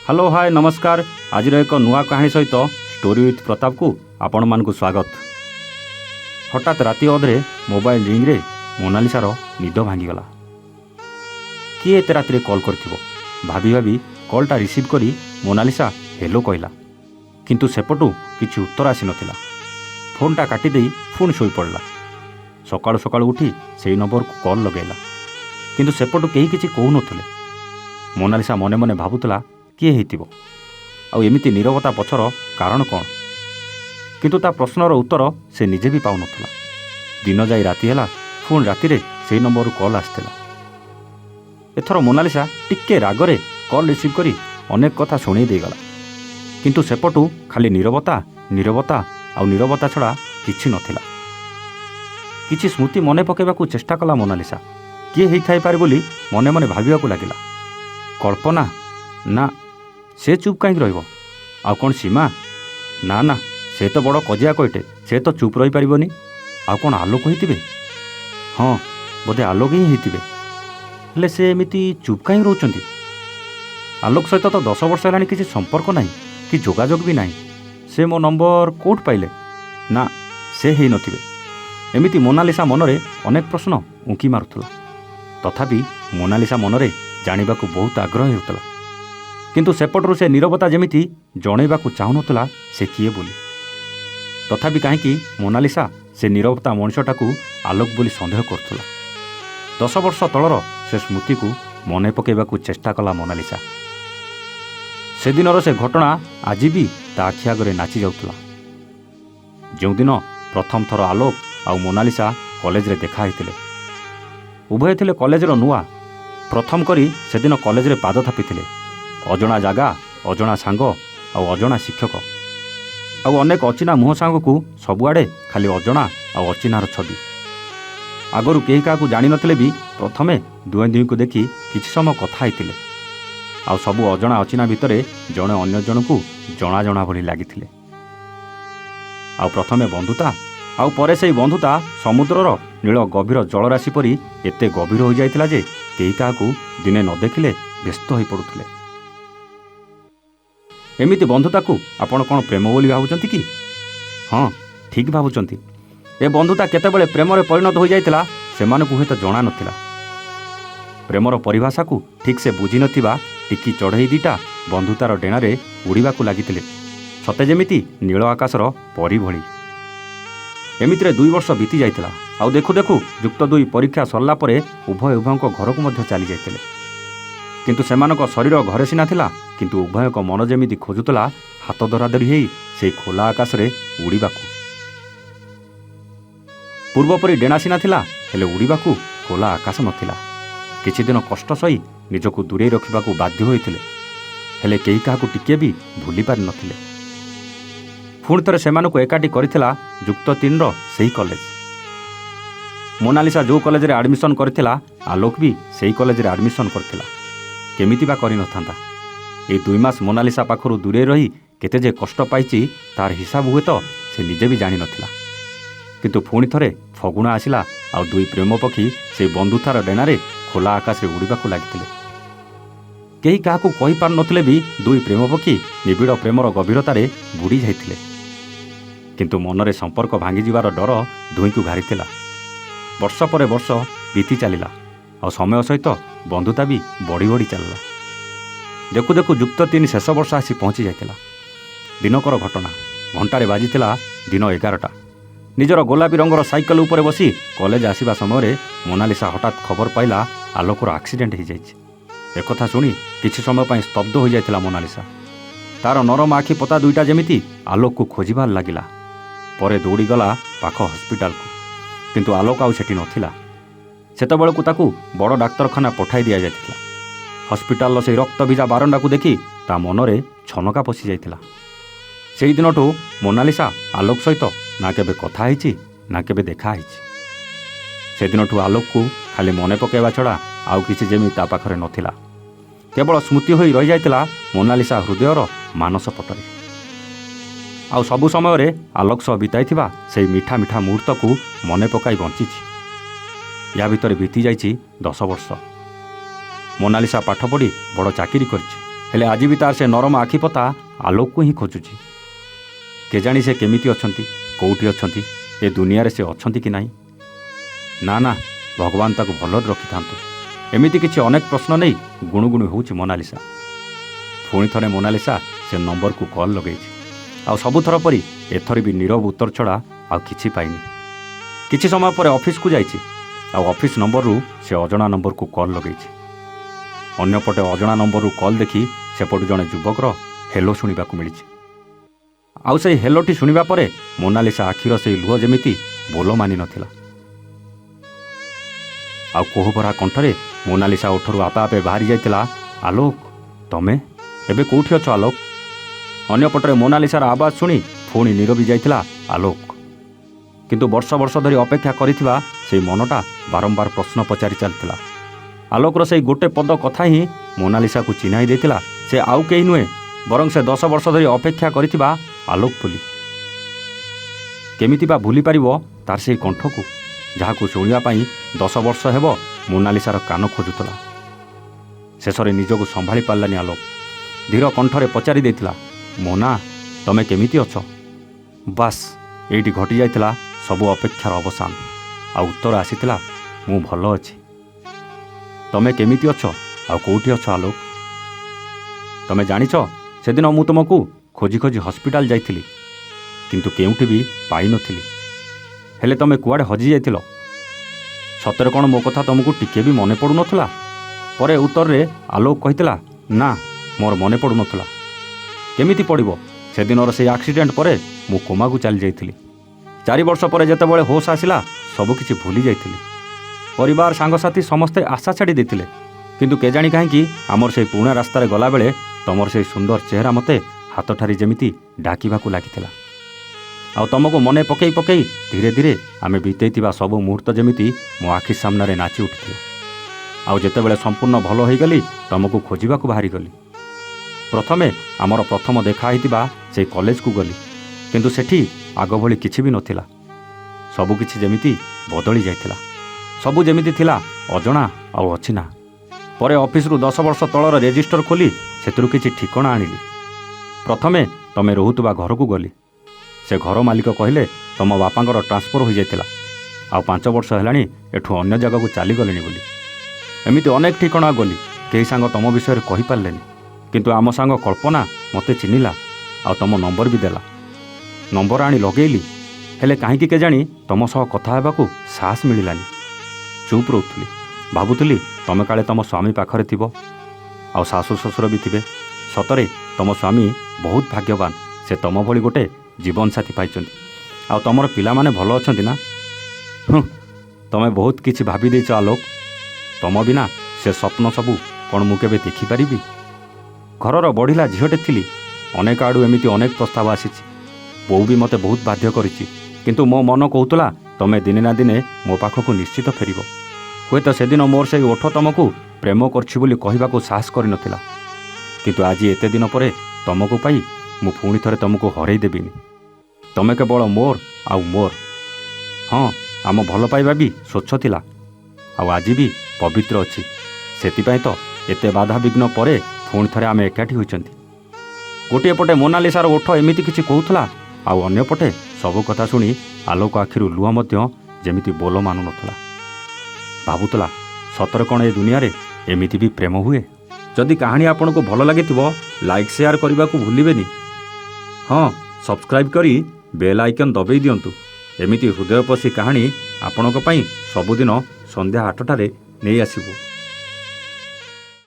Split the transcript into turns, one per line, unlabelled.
Hello hi नमस्कार। आज एक नुआ कहानी सहित स्टोरी विथ प्रताप को आपण मानकु स्वागत। हठात राति अधे मोबाइल रिंग रे मोनालिसार निद भांगीगला। किए एते राति कॉल करथिबो भाभी भाभी कॉलटा रिसीव करी मोनालिसा हेलो कहला, किंतु सेपटू किछि उत्तर आसी नथिला। फोनटा काटी देई पुणी शोई पड़ला। सकाळु सकाळु उठी सेई नंबर को कॉल लगेला, किंतु सेपटू केही किछि कहू नथिले। मोनालिसा मने मने भाबुतला किए हेतिबो आउ एमिति नीरवता पछर कारण कौन, किंतु ता प्रश्नर उत्तर से निजे भी पाउनथला। दिन जाई राति हैला, पुणी राति रे सेई नंबर कॉल आस्थिला। एथर मोनालिसा टिके रागरे कॉल रिसीव करी अनेक कथा शुणी देगला, किंतु सेपटू खाली नीरवता नीरवता आउ नीरवता छड़ा किछि नथिला। किछि स्मृति मने पकेबाकू चेष्टा कला मोनालिसा। किए हेई थाई पारे बोली मने मने भाबिबाकू लागिला। कल्पना ना, से चुप कहीं रहिबो? आउ कौन सीमा? ना ना, से तो बड़ कजिया कइटे, से तो चुप रही पारिबनी। आउ कौन आलोक होइतिबे? हाँ बोधे आलोक ही होइतिबे। हेले से एमिति चुप कहीं रहउचंती? आलोक सहित तो 10 वर्ष हेलानी किछि संपर्क नाही कि जोगाजोग भी नाही। से मो नंबर कोट पाइले? ना, से हेई नथिबे। एमिति मोनालिसा मनरे अनेक प्रश्न उंकी मारुथला। तथापि मोनालिसा मनरे जानिबाकू बहुत आग्रह हेउतला, किंतु सेपटरू से नीरवता जेमिति जणैबाकू चाहुनथला से किए बोली। तथापि काहेकि मोनालिसा से नीरवता मनुष्यटाकू आलोक बोली सन्देह करथला। 10 वर्ष तलर से स्मृति को मने पकेबाकू चेष्टा कला मोनालिसा। से दिनर से घटना आज भी ता आखि आगरे नाची जाउथला। जो दिन प्रथम थर आलोक आउ मोनालिसा कॉलेज रे देखा होइतिले। उभय थिले कॉलेजर नुआ। प्रथम करी से दिन कॉलेज रे पाद थापिथिले। अजणा जागा, अजणा सांग आउ अजणा शिक्षक आउ अनेक अचिना मुह सांग को सबुआड़े खाली अजणा आउ अचिनार छवि। आगरू केही काहाकू जानि नथिले भी प्रथमे दुहें दुहीं को देखी किछि समय कथा होइतिले। आउ सबु अजणा अचिना भितरे जणे अन्य जनकू जणा जणा भली लागिथिले। आउ प्रथमे बंधुता आउ परे सेई बंधुता समुद्रर नील गभीर जलराशि परी एते गभीर हो जाइतिला जे केही काहाकू दिने न देखिले व्यस्त होई पड़ुथिले। एमिति बंधुता को आपण कौन प्रेम बोली भावुचंती कि? हाँ ठीक भावुचंती। ए बंधुता केतेबेले प्रेम रे परिणत हो जाइतिला सेमानकू हेत जणा नथिला। प्रेमर परिभाषा को ठीक से बुझी नथिबा टिकी चढ़ई दीटा बंधुतार डेणारे उड़ीबाकू लागितिले, सते जेमिति नील आकाशर परी भली। एमितिरे 2 वर्ष बीती जाइतिला। आउ देखु देखु युक्त 2 परीक्षा सरला परे उभय उभयक घरकू मध्य चली जाइतिले। किंतु सेमानक शरीर घरे सिना थिला, किंतु उभयक मन जेमिति खोजुतला हाथ धराधरी हेई से खोला आकाश रे उड़ीबाकू। पूर्वपरी डेणा सिना थिला, हेले उड़ीबाकू खोला आकाश नथिला। किछि दिन कष्ट सही निजकू दूरे रखिबाकू बाध्य होइतिले, हेले केही काहाकू टिके भी भूली पारि नथिले। पुणी थरे सेमानकू एकाठी करिथिला युक्त 3 रो सेही कॉलेज। मोनालिसा जो कॉलेज रे एडमिशन करथिला आलोक भी सेही कॉलेज रे एडमिशन करथिला। केमिति बा करि नथांता। ए 2 मास मोनालिसा पाखरु दूरे रही केते जे कष्ट पाइछि तार हिसाब हुए तो से निजे भी जानि नथिला। किंतु पुणी थरे फगुणा आसिला आउ 2 प्रेम पक्षी से बंधुतार डेणारे खोला आकाश रे उड़ीबाकू लागितिले। केही काहाकू कहि पार नथिले भी 2 प्रेम पक्षी निबिड़ प्रेमर गभीरतारे बुड़ी जाइतिले। किंतु मनरे संपर्क भांगी जिवार डर दुहींकू घारितिला। वर्ष पर वर्ष बीती चलिला और समय सहित बंधुता भी बढ़ी बढ़ी चलला। देखु देखु युक्त 3 शेष वर्ष आसी पहुँची जाइतिला। दिनकर घटना घंटारे बाजितिला दिन 11टा। निजर गोलापी रंगर साइकेल उपरे बसी कॉलेज आसीबा समय मोनालिसा हठात खबर पाइला आलोकर एक्सीडेंट हो जाइछि। एकथा शुणी किछि समय पई स्तब्ध हो जाइतिला मोनालिसा। तार नरम आखि पता 2टा जेमिति आलोक को खोजिबार लागिला। परे दौड़ी गला पाख हस्पिटाल को, किंतु आलोक आउ सेठी नथिला। सेतबेलकू ताकू बड़ डाक्तरखाना पठाई दिया जाइतिला। हस्पिटाल से रक्त भिजा बारंडा को देखी ता मनरे छनका पशि जाइतिला। सेही दिनठू मोनालिसा आलोक सहित ना केबे कथा होइछि ना केबे देखा होइछि। से दिनठू आलोक को खाली मने पकेबा छड़ा आउ किछि जेमि ता पाखरे नथिला। केवल स्मृति होई रहि जाइतिला मोनालिसा हृदयर मानस पटरे। आउ सबु समय रे आलोक सह बिताइथिबा सेही मिठा मिठा मुहूर्त को मने पकाई बंचिछि। या भितरे बीती जाइछि 10 वर्ष। मोनालिसा पाठ पढ़ी बड़ चाकरी करछि। ହେଲେ ଆଜି ବି ତାର ସେ ନରମ ଆଖିପତା ଆଲୋକକୁ ହିଁ ଖୋଜୁଛି। କେଜାଣି ସେ କେମିତି ଅଛନ୍ତି, କେଉଁଠି ଅଛନ୍ତି, ଏ ଦୁନିଆରେ ସେ ଅଛନ୍ତି କି ନାହିଁ। ନା ନା, ଭଗବାନ ତାକୁ ଭଲରେ ରଖିଥାନ୍ତୁ। ଏମିତି କିଛି ଅନେକ ପ୍ରଶ୍ନ ନେଇ ଗୁଣୁଗୁଣୁ ହେଉଛି ମୋନାଲିସା। ପୁଣି ଥରେ ମୋନାଲିସା ସେ ନମ୍ବରକୁ କଲ୍ ଲଗାଇଛି। ଆଉ ସବୁଥର ପରି ଏଥର ବି ନୀରବ ଉତ୍ତର ଛଡ଼ା ଆଉ କିଛି ପାଇନି। କିଛି ସମୟ ପରେ ଅଫିସକୁ ଯାଇଛି। ଆଉ ଅଫିସ ନମ୍ବରରୁ ସେ ଅଜଣା ନମ୍ବରକୁ କଲ୍ ଲଗାଇଛି। ଅନ୍ୟପଟେ ଅଜଣା ନମ୍ବରରୁ କଲ୍ ଦେଖି ସେପଟୁ ଜଣେ ଯୁବକର ହେଲୋ ଶୁଣିବାକୁ ମିଳିଛି। ଆଉ ସେଇ ହେଲୋଟି ଶୁଣିବା ପରେ ମୋନାଲିସା ଆଖିର ସେଇ ଲୁହ ଯେମିତି ବୋଲ ମାନିନଥିଲା। ଆଉ କୋହଭରା କଣ୍ଠରେ ମୋନାଲିସା ଓଠରୁ ଆପେ ଆପେ ବାହାରି ଯାଇଥିଲା, ଆଲୋକ, ତମେ ଏବେ କେଉଁଠି ଅଛ ଆଲୋକ? ଅନ୍ୟପଟରେ ମୋନାଲିସାର ଆବାଜ ଶୁଣି ପୁଣି ନୀରବି ଯାଇଥିଲା ଆଲୋକ। କିନ୍ତୁ ବର୍ଷ ବର୍ଷ ଧରି ଅପେକ୍ଷା କରିଥିବା ସେଇ ମନଟା ବାରମ୍ବାର ପ୍ରଶ୍ନ ପଚାରି ଚାଲିଥିଲା। ଆଲୋକର ସେଇ ଗୋଟେ ପଦ କଥା ହିଁ ମୋନାଲିସାକୁ ଚିହ୍ନାଇ ଦେଇଥିଲା ସେ ଆଉ କେହି ନୁହେଁ, ବରଂ ସେ 10 ବର୍ଷ ଧରି ଅପେକ୍ଷା କରିଥିବା ଆଲୋକ ବୋଲି। କେମିତି ବା ଭୁଲି ପାରିବ ତାର ସେଇ କଣ୍ଠକୁ, ଯାହାକୁ ଶୁଣିବା ପାଇଁ 10 ବର୍ଷ ହେବ ମୋନାଲିସାର କାନ ଖୋଜୁଥିଲା। ଶେଷରେ ନିଜକୁ ସମ୍ଭାଳି ପାରିଲାନି ଆଲୋକ। ଧୀର କଣ୍ଠରେ ପଚାରି ଦେଇଥିଲା, ମୋନା, ତମେ କେମିତି ଅଛ? ବାସ୍, ଏଇଠି ଘଟିଯାଇଥିଲା ସବୁ ଅପେକ୍ଷାର ଅବସାନ। ଆଉ ଉତ୍ତର ଆସିଥିଲା, ମୁଁ ଭଲ ଅଛି। ତମେ କେମିତି ଅଛ ଆଉ କେଉଁଠି ଅଛ ଆଲୋକ? ତମେ ଜାଣିଛ, ସେଦିନ ମୁଁ ତୁମକୁ ଖୋଜି ଖୋଜି ହସ୍ପିଟାଲ ଯାଇଥିଲି, କିନ୍ତୁ କେଉଁଠି ବି ପାଇନଥିଲି। ହେଲେ ତମେ କୁଆଡ଼େ ହଜିଯାଇଥିଲ? ସତରେ କ'ଣ ମୋ କଥା ତୁମକୁ ଟିକେ ବି ମନେ ପଡ଼ୁନଥିଲା? ପରେ ଉତ୍ତରରେ ଆଲୋକ କହିଥିଲା, ନା, ମୋର ମନେ ପଡ଼ୁନଥିଲା। କେମିତି ପଡ଼ିବ? ସେଦିନର ସେଇ ଆକ୍ସିଡେଣ୍ଟ ପରେ ମୁଁ କୋମାକୁ ଚାଲି ଯାଇଥିଲି। 4 ବର୍ଷ ପରେ ଯେତେବେଳେ ହୋସ୍ ଆସିଲା, ସବୁକିଛି ଭୁଲି ଯାଇଥିଲି। ପରିବାର, ସାଙ୍ଗସାଥି ସମସ୍ତେ ଆଶା ଛାଡ଼ି ଦେଇଥିଲେ। କିନ୍ତୁ କେଜାଣି କାହିଁକି ଆମର ସେଇ ପୁରୁଣା ରାସ୍ତାରେ ଗଲାବେଳେ ତମର ସେଇ ସୁନ୍ଦର ଚେହେରା ମୋତେ ହାତଠାରି ଯେମିତି ଡାକିବାକୁ ଲାଗିଥିଲା। ଆଉ ତମକୁ ମନେ ପକେଇ ପକେଇ ଧୀରେ ଧୀରେ ଆମେ ବିତେଇଥିବା ସବୁ ମୁହୂର୍ତ୍ତ ଯେମିତି ମୋ ଆଖି ସାମ୍ନାରେ ନାଚି ଉଠିଥିଲା। ଆଉ ଯେତେବେଳେ ସମ୍ପୂର୍ଣ୍ଣ ଭଲ ହୋଇଗଲି, ତମକୁ ଖୋଜିବାକୁ ବାହାରିଗଲି। ପ୍ରଥମେ ଆମର ପ୍ରଥମ ଦେଖା ହୋଇଥିବା ସେଇ କଲେଜକୁ ଗଲି, କିନ୍ତୁ ସେଠି ଆଗ ଭଳି କିଛି ବି ନଥିଲା। ସବୁକିଛି ଯେମିତି ବଦଳି ଯାଇଥିଲା। ସବୁ ଯେମିତି ଥିଲା ଅଜଣା ଆଉ ଅଚିହ୍ନା। ପରେ ଅଫିସରୁ 10 ବର୍ଷ ତଳର ରେଜିଷ୍ଟର ଖୋଲି ସେଥିରୁ କିଛି ଠିକଣା ଆଣିଲି। ପ୍ରଥମେ ତମେ ରହୁଥିବା ଘରକୁ ଗଲି। ସେ ଘର ମାଲିକ କହିଲେ ତମ ବାପାଙ୍କର ଟ୍ରାନ୍ସଫର ହୋଇଯାଇଥିଲା, ଆଉ 5 ବର୍ଷ ହେଲାଣି ଏଠୁ ଅନ୍ୟ ଜାଗାକୁ ଚାଲିଗଲେଣି ବୋଲି। ଏମିତି ଅନେକ ଠିକଣା ଗଲି, କେହି ସାଙ୍ଗ ତମ ବିଷୟରେ କହିପାରିଲେନି। କିନ୍ତୁ ଆମ ସାଙ୍ଗ କଳ୍ପନା ମୋତେ ଚିହ୍ନିଲା, ଆଉ ତମ ନମ୍ବର ବି ଦେଲା। ନମ୍ବର ଆଣି ଲଗେଇଲି, ହେଲେ କାହିଁକି କେଜାଣି ତମ ସହ କଥା ହେବାକୁ ସାହସ ମିଳିଲାନି। ଚୁପ୍ ରହୁଥିଲି। ଭାବୁଥିଲି ତମେ କାଳେ ତମ ସ୍ୱାମୀ ପାଖରେ ଥିବ, ଆଉ ଶାଶୁ ଶ୍ୱଶୁର ବି ଥିବେ। ସତରେ ତମ ସ୍ୱାମୀ ବହୁତ ଭାଗ୍ୟବାନ, ସେ ତମ ଭଳି ଗୋଟେ ଜୀବନସାଥୀ ପାଇଛନ୍ତି। ଆଉ ତମର ପିଲାମାନେ ଭଲ ଅଛନ୍ତି ନା? ତମେ ବହୁତ କିଛି ଭାବି ଦେଇଛ ଆଲୋକ। ତମ ବିନା ସେ ସ୍ୱପ୍ନ ସବୁ କ'ଣ ମୁଁ କେବେ ଦେଖିପାରିବି? ଘରର ବଢ଼ିଲା ଝିଅଟେ ଥିଲି। ଅନେକ ଆଡ଼ୁ ଏମିତି ଅନେକ ପ୍ରସ୍ତାବ ଆସିଛି। ବୋଉ ବି ମୋତେ ବହୁତ ବାଧ୍ୟ କରିଛି, କିନ୍ତୁ ମୋ ମନ କହୁଥିଲା ତମେ ଦିନେ ନା ଦିନେ ମୋ ପାଖକୁ ନିଶ୍ଚିତ ଫେରିବ। ହୁଏତ ସେଦିନ ମୋର ସେଇ ଓଠ ତମକୁ ପ୍ରେମ କରିଛି ବୋଲି କହିବାକୁ ସାହସ କରିନଥିଲା। କିନ୍ତୁ ଆଜି ଏତେ ଦିନ ପରେ ତମକୁ ପାଇ ମୁଁ ପୁଣି ଥରେ ତମକୁ ହରେଇ ଦେବିନି। ତମେ କେବଳ ମୋର ଆଉ ମୋର। ହଁ, ଆମ ଭଲ ପାଇବା ବି ସ୍ୱଚ୍ଛ ଥିଲା, ଆଉ ଆଜି ବି ପବିତ୍ର ଅଛି। ସେଥିପାଇଁ ତ ଏତେ ବାଧାବିଘ୍ନ ପରେ ପୁଣି ଥରେ ଆମେ ଏକାଠି ହୋଇଛନ୍ତି। ଗୋଟିଏ ପଟେ ମୋନାଲିସାର ଓଠ ଏମିତି କିଛି କହୁଥିଲା, ଆଉ ଅନ୍ୟପଟେ ସବୁ କଥା ଶୁଣି ଆଲୋକ ଆଖିରୁ ଲୁହ ମଧ୍ୟ ଯେମିତି ବୋଲ ମାନୁନଥିଲା। ଭାବୁଥିଲା, ସତରେ କ'ଣ ଏ ଦୁନିଆରେ ଏମିତି ବି ପ୍ରେମ ହୁଏ? ଯଦି କାହାଣୀ ଆପଣଙ୍କୁ ଭଲ ଲାଗିଥିବ, ଲାଇକ୍ ସେୟାର କରିବାକୁ ଭୁଲିବେନି। ହଁ, ସବସ୍କ୍ରାଇବ୍ କରି ବେଲ୍ ଆଇକନ୍ ଦବାଇ ଦିଅନ୍ତୁ। ଏମିତି ହୃଦୟପୋଷୀ କାହାଣୀ ଆପଣଙ୍କ ପାଇଁ ସବୁଦିନ ସନ୍ଧ୍ୟା 8ଟାରେ ନେଇ ଆସିବୁ।